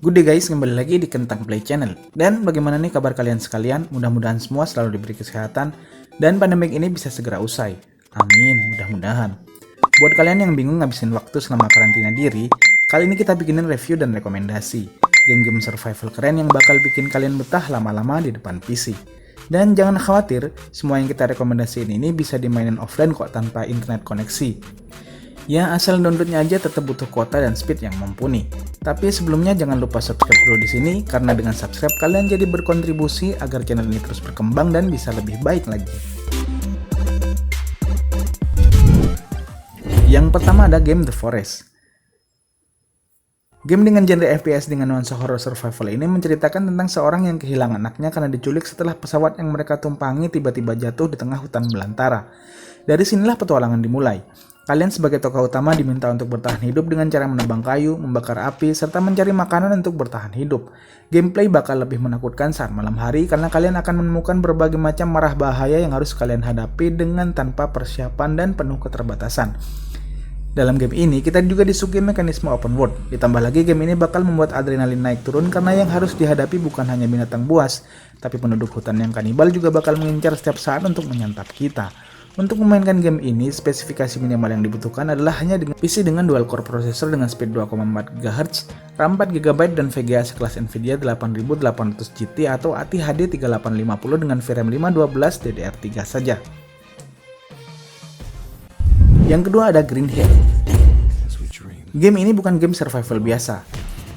Good day guys, kembali lagi di Kentang Play Channel. Dan bagaimana nih kabar kalian sekalian? Mudah-mudahan semua selalu diberi kesehatan dan pandemik ini bisa segera usai. Amin, mudah-mudahan. Buat kalian yang bingung ngabisin waktu selama karantina diri, kali ini kita bikinin review dan rekomendasi game-game survival keren yang bakal bikin kalian betah lama-lama di depan PC. Dan jangan khawatir, semua yang kita rekomendasiin ini bisa dimainin offline kok tanpa internet koneksi. Ya, asal downloadnya aja tetap butuh kuota dan speed yang mumpuni. Tapi sebelumnya jangan lupa subscribe dulu di sini, karena dengan subscribe kalian jadi berkontribusi agar channel ini terus berkembang dan bisa lebih baik lagi. Yang pertama ada game The Forest. Game dengan genre FPS dengan nuansa horror survival ini menceritakan tentang seorang yang kehilangan anaknya karena diculik setelah pesawat yang mereka tumpangi tiba-tiba jatuh di tengah hutan belantara. Dari sinilah petualangan dimulai. Kalian sebagai tokoh utama diminta untuk bertahan hidup dengan cara menebang kayu, membakar api, serta mencari makanan untuk bertahan hidup. Gameplay bakal lebih menakutkan saat malam hari karena kalian akan menemukan berbagai macam marah bahaya yang harus kalian hadapi dengan tanpa persiapan dan penuh keterbatasan. Dalam game ini, kita juga disuguhi mekanisme open world. Ditambah lagi, game ini bakal membuat adrenalin naik turun karena yang harus dihadapi bukan hanya binatang buas, tapi penduduk hutan yang kanibal juga bakal mengincar setiap saat untuk menyantap kita. Untuk memainkan game ini, spesifikasi minimal yang dibutuhkan adalah hanya dengan PC dengan dual core processor dengan speed 2,4 GHz, RAM 4 GB dan VGA sekelas Nvidia 8800 GT atau ATI HD 3850 dengan VRAM 512 DDR3 saja. Yang kedua ada Green Hill. Game ini bukan game survival biasa.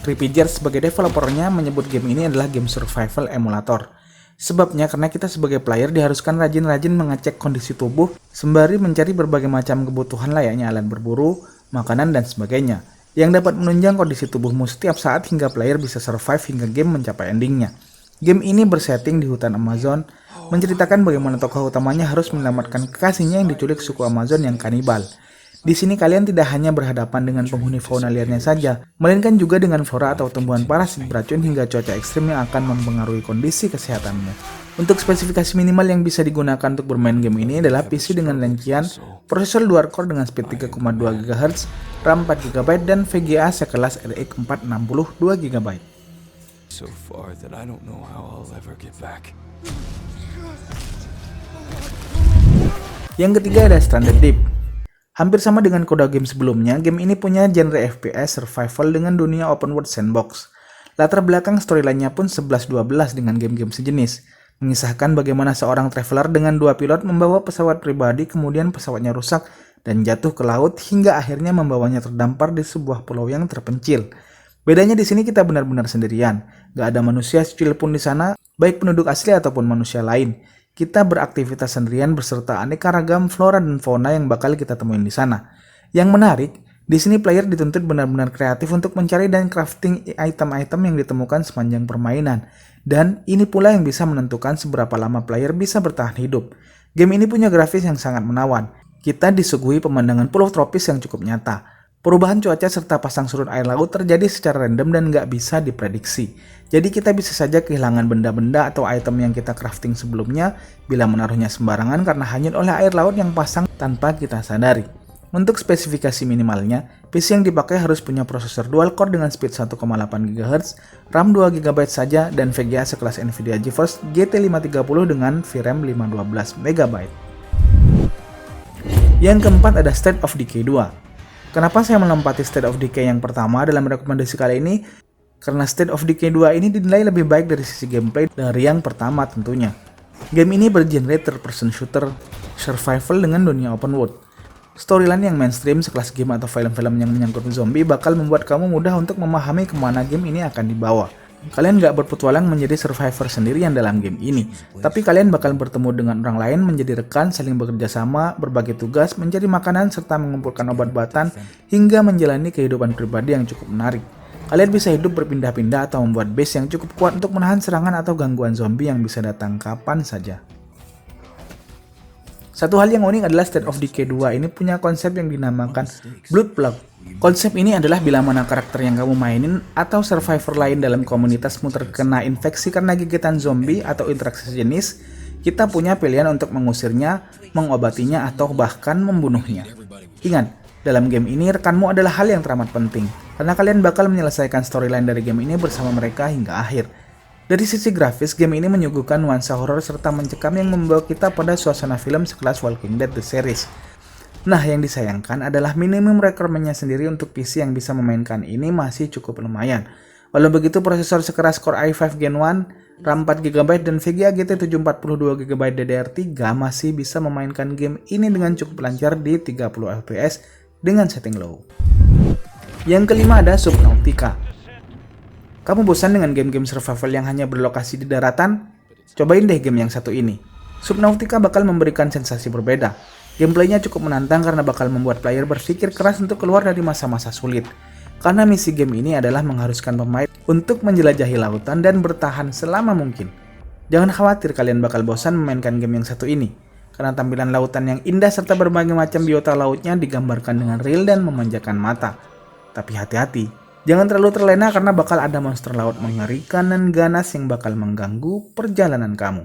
Trippier sebagai developernya menyebut game ini adalah game survival emulator. Sebabnya karena kita sebagai player diharuskan rajin-rajin mengecek kondisi tubuh sembari mencari berbagai macam kebutuhan layaknya alat berburu, makanan, dan sebagainya yang dapat menunjang kondisi tubuhmu setiap saat hingga player bisa survive hingga game mencapai endingnya. Game ini bersetting di hutan Amazon, menceritakan bagaimana tokoh utamanya harus menyelamatkan kekasihnya yang diculik suku Amazon yang kanibal. Di sini kalian tidak hanya berhadapan dengan penghuni fauna liarnya saja, melainkan juga dengan flora atau tumbuhan parasit beracun hingga cuaca ekstrim yang akan mempengaruhi kondisi kesehatanmu. Untuk spesifikasi minimal yang bisa digunakan untuk bermain game ini adalah PC dengan rincian prosesor dual core dengan speed 3,2 GHz, RAM 4 GB dan VGA sekelas RX 460 2 GB. Yang ketiga ada Stranded Deep. Hampir sama dengan kode game sebelumnya, game ini punya genre FPS survival dengan dunia open world sandbox. Latar belakang storyline-nya pun 11-12 dengan game-game sejenis, mengisahkan bagaimana seorang traveler dengan dua pilot membawa pesawat pribadi kemudian pesawatnya rusak dan jatuh ke laut hingga akhirnya membawanya terdampar di sebuah pulau yang terpencil. Bedanya di sini kita benar-benar sendirian, gak ada manusia secil pun di sana, baik penduduk asli ataupun manusia lain. Kita beraktivitas sendirian beserta aneka ragam flora dan fauna yang bakal kita temuin di sana. Yang menarik, di sini player dituntut benar-benar kreatif untuk mencari dan crafting item-item yang ditemukan sepanjang permainan. Dan ini pula yang bisa menentukan seberapa lama player bisa bertahan hidup. Game ini punya grafis yang sangat menawan. Kita disuguhi pemandangan pulau tropis yang cukup nyata. Perubahan cuaca serta pasang surut air laut terjadi secara random dan nggak bisa diprediksi. Jadi kita bisa saja kehilangan benda-benda atau item yang kita crafting sebelumnya bila menaruhnya sembarangan karena hanyut oleh air laut yang pasang tanpa kita sadari. Untuk spesifikasi minimalnya, PC yang dipakai harus punya prosesor dual core dengan speed 1,8 GHz, RAM 2 GB saja, dan VGA sekelas Nvidia GeForce GT 530 dengan VRAM 512 MB. Yang keempat ada State of Decay 2. Kenapa saya melempati State of Decay yang pertama dalam rekomendasi kali ini? Karena State of Decay 2 ini dinilai lebih baik dari sisi gameplay dari yang pertama tentunya. Game ini bergenre third person shooter survival dengan dunia open world. Storyline yang mainstream sekelas game atau film-film yang menyangkut zombie bakal membuat kamu mudah untuk memahami kemana game ini akan dibawa. Kalian gak berpetualang menjadi survivor sendirian dalam game ini, tapi kalian bakal bertemu dengan orang lain, menjadi rekan, saling bekerja sama, berbagi tugas, mencari makanan, serta mengumpulkan obat-obatan, hingga menjalani kehidupan pribadi yang cukup menarik. Kalian bisa hidup berpindah-pindah atau membuat base yang cukup kuat untuk menahan serangan atau gangguan zombie yang bisa datang kapan saja. Satu hal yang unik adalah State of Decay 2 ini punya konsep yang dinamakan Blood Plug. Konsep ini adalah bila mana karakter yang kamu mainin atau survivor lain dalam komunitasmu terkena infeksi karena gigitan zombie atau interaksi sejenis, kita punya pilihan untuk mengusirnya, mengobatinya, atau bahkan membunuhnya. Ingat, dalam game ini rekanmu adalah hal yang teramat penting. karena kalian bakal menyelesaikan storyline dari game ini bersama mereka hingga akhir. Dari sisi grafis, game ini menyuguhkan nuansa horor serta mencekam yang membawa kita pada suasana film sekelas Walking Dead The Series. Nah, yang disayangkan adalah minimum requirement-nya sendiri untuk PC yang bisa memainkan ini masih cukup lumayan. Walau begitu, prosesor sekeras Core i5 Gen 1, RAM 4GB dan VGA GT 742GB DDR3 masih bisa memainkan game ini dengan cukup lancar di 30 fps dengan setting low. Yang kelima ada Subnautica. Kamu bosan dengan game-game survival yang hanya berlokasi di daratan? Cobain deh game yang satu ini. Subnautica bakal memberikan sensasi berbeda. Gameplaynya cukup menantang karena bakal membuat player berpikir keras untuk keluar dari masa-masa sulit. Karena misi game ini adalah mengharuskan pemain untuk menjelajahi lautan dan bertahan selama mungkin. Jangan khawatir kalian bakal bosan memainkan game yang satu ini, karena tampilan lautan yang indah serta berbagai macam biota lautnya digambarkan dengan real dan memanjakan mata. Tapi hati-hati, jangan terlalu terlena karena bakal ada monster laut mengerikan dan ganas yang bakal mengganggu perjalanan kamu.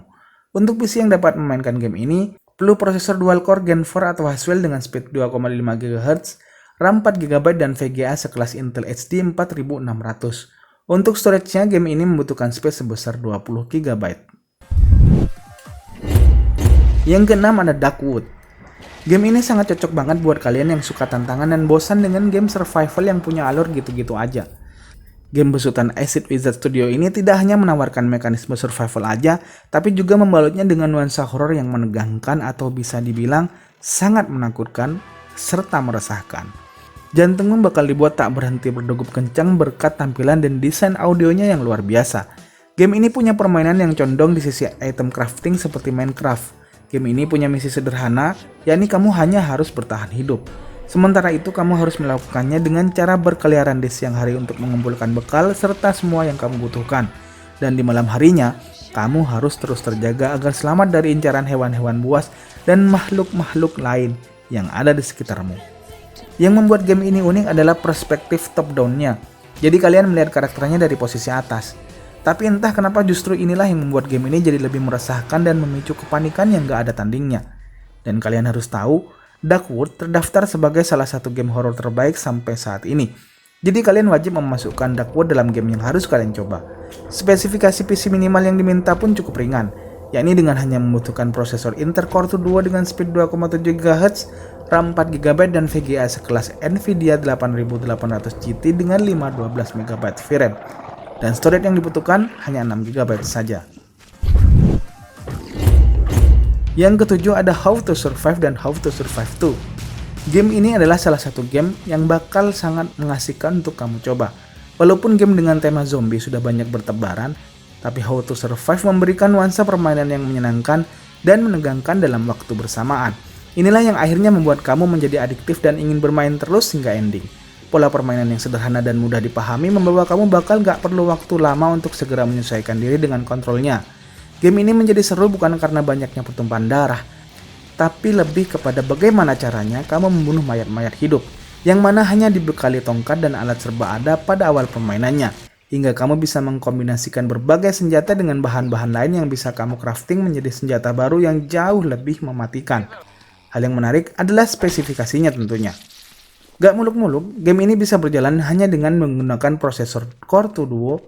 Untuk PC yang dapat memainkan game ini, perlu prosesor dual core Gen 4 atau Haswell dengan speed 2,5 GHz, RAM 4GB dan VGA sekelas Intel HD 4600. Untuk storage-nya, game ini membutuhkan space sebesar 20 GB. Yang keenam ada Darkwood. Game ini sangat cocok banget buat kalian yang suka tantangan dan bosan dengan game survival yang punya alur gitu-gitu aja. Game besutan Acid Wizard Studio ini tidak hanya menawarkan mekanisme survival aja, tapi juga membalutnya dengan nuansa horor yang menegangkan atau bisa dibilang sangat menakutkan serta meresahkan. Jantungmu bakal dibuat tak berhenti berdegup kencang berkat tampilan dan desain audionya yang luar biasa. Game ini punya permainan yang condong di sisi item crafting seperti Minecraft. Game ini punya misi sederhana, yakni kamu hanya harus bertahan hidup. Sementara itu kamu harus melakukannya dengan cara berkeliaran di siang hari untuk mengumpulkan bekal serta semua yang kamu butuhkan. Dan di malam harinya, kamu harus terus terjaga agar selamat dari incaran hewan-hewan buas dan makhluk-makhluk lain yang ada di sekitarmu. Yang membuat game ini unik adalah perspektif top down-nya. Jadi kalian melihat karakternya dari posisi atas. Tapi entah kenapa justru inilah yang membuat game ini jadi lebih meresahkan dan memicu kepanikan yang gak ada tandingnya. Dan kalian harus tahu, Darkwood terdaftar sebagai salah satu game horor terbaik sampai saat ini. Jadi kalian wajib memasukkan Darkwood dalam game yang harus kalian coba. Spesifikasi PC minimal yang diminta pun cukup ringan, yakni dengan hanya membutuhkan prosesor Intel Core 2 dengan speed 2,7 GHz, RAM 4GB dan VGA sekelas Nvidia 8800 GT dengan 512MB VRAM. Dan storage yang dibutuhkan hanya 6GB saja. Yang ketujuh ada How to Survive dan How to Survive 2. Game ini adalah salah satu game yang bakal sangat mengasihkan untuk kamu coba. Walaupun game dengan tema zombie sudah banyak bertebaran, tapi How to Survive memberikan nuansa permainan yang menyenangkan dan menegangkan dalam waktu bersamaan. Inilah yang akhirnya membuat kamu menjadi adiktif dan ingin bermain terus hingga ending. Pola permainan yang sederhana dan mudah dipahami membawa kamu bakal gak perlu waktu lama untuk segera menyesuaikan diri dengan kontrolnya. Game ini menjadi seru bukan karena banyaknya pertumpahan darah, tapi lebih kepada bagaimana caranya kamu membunuh mayat-mayat hidup, yang mana hanya dibekali tongkat dan alat serba ada pada awal permainannya, hingga kamu bisa mengkombinasikan berbagai senjata dengan bahan-bahan lain yang bisa kamu crafting menjadi senjata baru yang jauh lebih mematikan. Hal yang menarik adalah spesifikasinya tentunya. Gak muluk-muluk, game ini bisa berjalan hanya dengan menggunakan prosesor Core 2 Duo,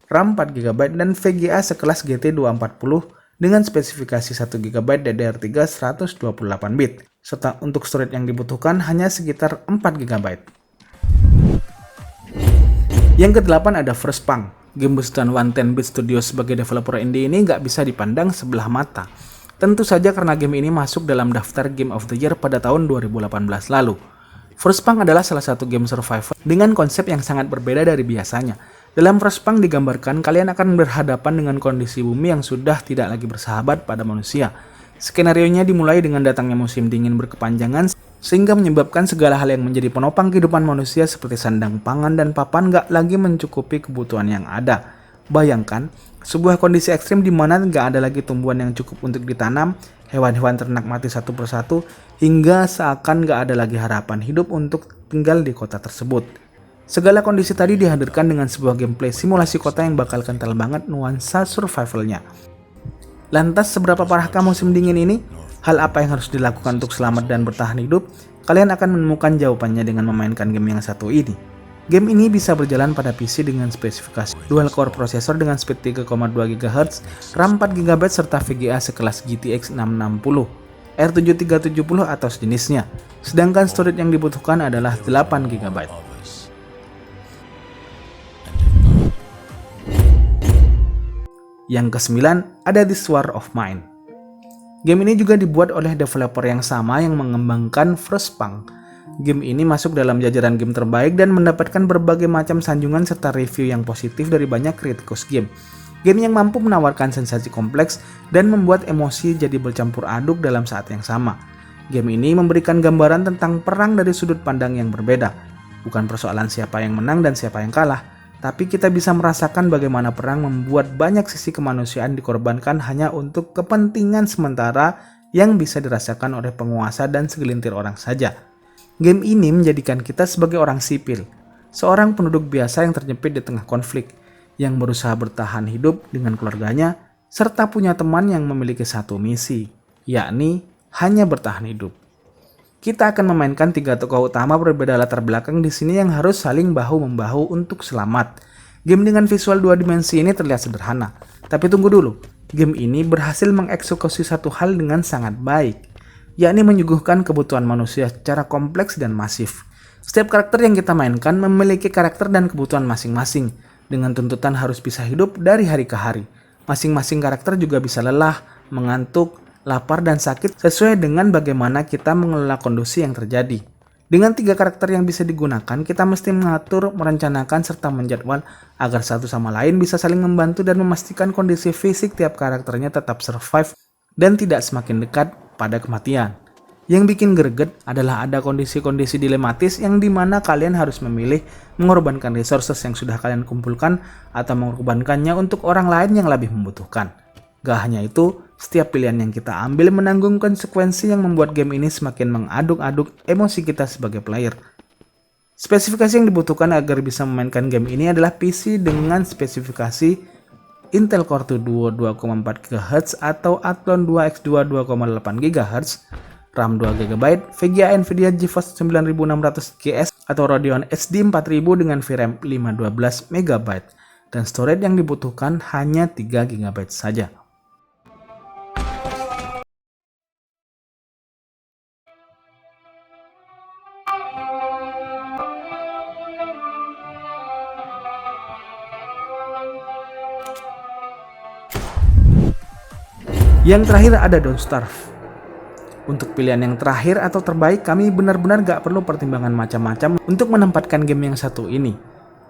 RAM 4GB dan VGA sekelas GT 240 dengan spesifikasi 1GB DDR3 128bit, serta untuk storage yang dibutuhkan hanya sekitar 4GB. Yang kedelapan ada Frostpunk. Game besutan 110-bit Studio sebagai developer indie ini gak bisa dipandang sebelah mata. Tentu saja karena game ini masuk dalam daftar Game of the Year pada tahun 2018 lalu. Frostpunk adalah salah satu game survival dengan konsep yang sangat berbeda dari biasanya. Dalam Frostpunk digambarkan kalian akan berhadapan dengan kondisi bumi yang sudah tidak lagi bersahabat pada manusia. Skenarionya dimulai dengan datangnya musim dingin berkepanjangan sehingga menyebabkan segala hal yang menjadi penopang kehidupan manusia seperti sandang pangan dan papan gak lagi mencukupi kebutuhan yang ada. Bayangkan, sebuah kondisi ekstrim di mana gak ada lagi tumbuhan yang cukup untuk ditanam, hewan-hewan ternak mati satu persatu, hingga seakan gak ada lagi harapan hidup untuk tinggal di kota tersebut. Segala kondisi tadi dihadirkan dengan sebuah gameplay simulasi kota yang bakal kental banget nuansa survivalnya. Lantas seberapa parahkah musim dingin ini? Hal apa yang harus dilakukan untuk selamat dan bertahan hidup? Kalian akan menemukan jawabannya dengan memainkan game yang satu ini. Game ini bisa berjalan pada PC dengan spesifikasi dual-core prosesor dengan speed 3,2 GHz, RAM 4 GB serta VGA sekelas GTX 660, R7370 atau sejenisnya. Sedangkan storage yang dibutuhkan adalah 8 GB. Yang ke-9 ada This War of Mine. Game ini juga dibuat oleh developer yang sama yang mengembangkan Frostpunk. Game ini masuk dalam jajaran game terbaik dan mendapatkan berbagai macam sanjungan serta review yang positif dari banyak kritikus game. Game yang mampu menawarkan sensasi kompleks dan membuat emosi jadi bercampur aduk dalam saat yang sama. Game ini memberikan gambaran tentang perang dari sudut pandang yang berbeda. Bukan persoalan siapa yang menang dan siapa yang kalah, tapi kita bisa merasakan bagaimana perang membuat banyak sisi kemanusiaan dikorbankan hanya untuk kepentingan sementara yang bisa dirasakan oleh penguasa dan segelintir orang saja. Game ini menjadikan kita sebagai orang sipil, seorang penduduk biasa yang terjepit di tengah konflik, yang berusaha bertahan hidup dengan keluarganya, serta punya teman yang memiliki satu misi, yakni hanya bertahan hidup. Kita akan memainkan 3 tokoh utama berbeda latar belakang di sini yang harus saling bahu-membahu untuk selamat. Game dengan visual 2 dimensi ini terlihat sederhana, tapi tunggu dulu, game ini berhasil mengeksekusi satu hal dengan sangat baik, yakni menyuguhkan kebutuhan manusia secara kompleks dan masif. Setiap karakter yang kita mainkan memiliki karakter dan kebutuhan masing-masing, dengan tuntutan harus bisa hidup dari hari ke hari. Masing-masing karakter juga bisa lelah, mengantuk, lapar, dan sakit sesuai dengan bagaimana kita mengelola kondisi yang terjadi. Dengan 3 karakter yang bisa digunakan, kita mesti mengatur, merencanakan, serta menjadwal agar satu sama lain bisa saling membantu dan memastikan kondisi fisik tiap karakternya tetap survive dan tidak semakin dekat pada kematian. Yang bikin greget adalah ada kondisi-kondisi dilematis yang dimana kalian harus memilih mengorbankan resources yang sudah kalian kumpulkan atau mengorbankannya untuk orang lain yang lebih membutuhkan. Gak hanya itu, setiap pilihan yang kita ambil menanggung konsekuensi yang membuat game ini semakin mengaduk-aduk emosi kita sebagai player. Spesifikasi yang dibutuhkan agar bisa memainkan game ini adalah PC dengan spesifikasi Intel Core 2 2,4 GHz atau Athlon 2X2 2,8 GHz, RAM 2 GB, VGA Nvidia GeForce 9600 GS atau Radeon HD 4000 dengan VRAM 512 MB, dan storage yang dibutuhkan hanya 3 GB saja. Yang terakhir ada Don't Starve. Untuk pilihan yang terakhir atau terbaik, kami benar-benar gak perlu pertimbangan macam-macam untuk menempatkan game yang satu ini.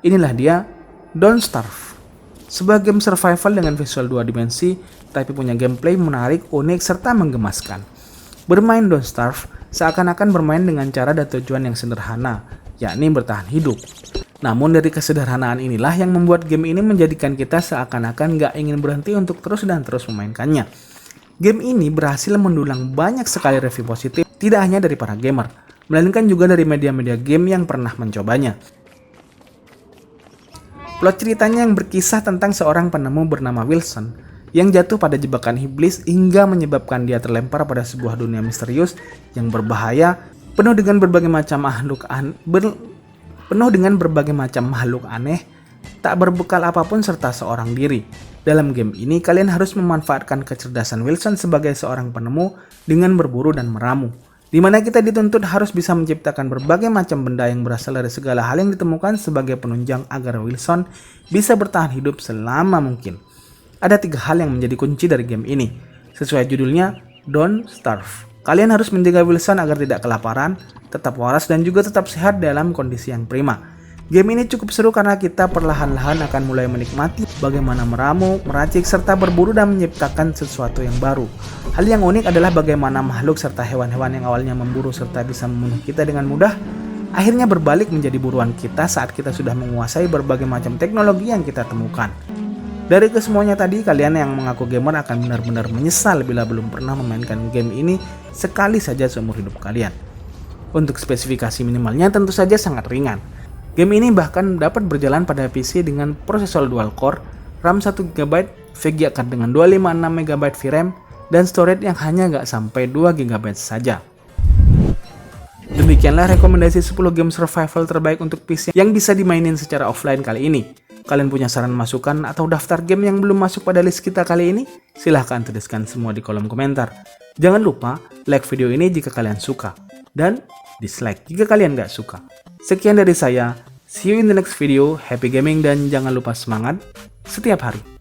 Inilah dia, Don't Starve. Sebuah game survival dengan visual 2 dimensi, tapi punya gameplay menarik, unik, serta menggemaskan. Bermain Don't Starve seakan-akan bermain dengan cara dan tujuan yang sederhana, yakni bertahan hidup. Namun dari kesederhanaan inilah yang membuat game ini menjadikan kita seakan-akan gak ingin berhenti untuk terus dan terus memainkannya. Game ini berhasil mendulang banyak sekali review positif, tidak hanya dari para gamer, melainkan juga dari media-media game yang pernah mencobanya. Plot ceritanya yang berkisah tentang seorang penemu bernama Wilson, yang jatuh pada jebakan iblis hingga menyebabkan dia terlempar pada sebuah dunia misterius yang berbahaya, penuh dengan berbagai macam makhluk aneh, tak berbekal apapun serta seorang diri. Dalam game ini, kalian harus memanfaatkan kecerdasan Wilson sebagai seorang penemu dengan berburu dan meramu, di mana kita dituntut harus bisa menciptakan berbagai macam benda yang berasal dari segala hal yang ditemukan sebagai penunjang agar Wilson bisa bertahan hidup selama mungkin. Ada 3 hal yang menjadi kunci dari game ini. Sesuai judulnya, Don't Starve. Kalian harus menjaga Wilson agar tidak kelaparan, tetap waras, dan juga tetap sehat dalam kondisi yang prima. Game ini cukup seru karena kita perlahan-lahan akan mulai menikmati bagaimana meramu, meracik, serta berburu dan menciptakan sesuatu yang baru. Hal yang unik adalah bagaimana makhluk serta hewan-hewan yang awalnya memburu serta bisa membunuh kita dengan mudah, akhirnya berbalik menjadi buruan kita saat kita sudah menguasai berbagai macam teknologi yang kita temukan. Dari kesemuanya tadi, kalian yang mengaku gamer akan benar-benar menyesal bila belum pernah memainkan game ini sekali saja seumur hidup kalian. Untuk spesifikasi minimalnya tentu saja sangat ringan. Game ini bahkan dapat berjalan pada PC dengan prosesor dual core, RAM 1 GB, VGA card dengan 256 MB VRAM, dan storage yang hanya nggak sampai 2 GB saja. Demikian Sekianlah rekomendasi 10 game survival terbaik untuk PC yang bisa dimainin secara offline kali ini. Kalian punya saran masukan atau daftar game yang belum masuk pada list kita kali ini? Silahkan tuliskan semua di kolom komentar. Jangan lupa like video ini jika kalian suka, dan dislike jika kalian gak suka. Sekian dari saya, see you in the next video, happy gaming dan jangan lupa semangat setiap hari.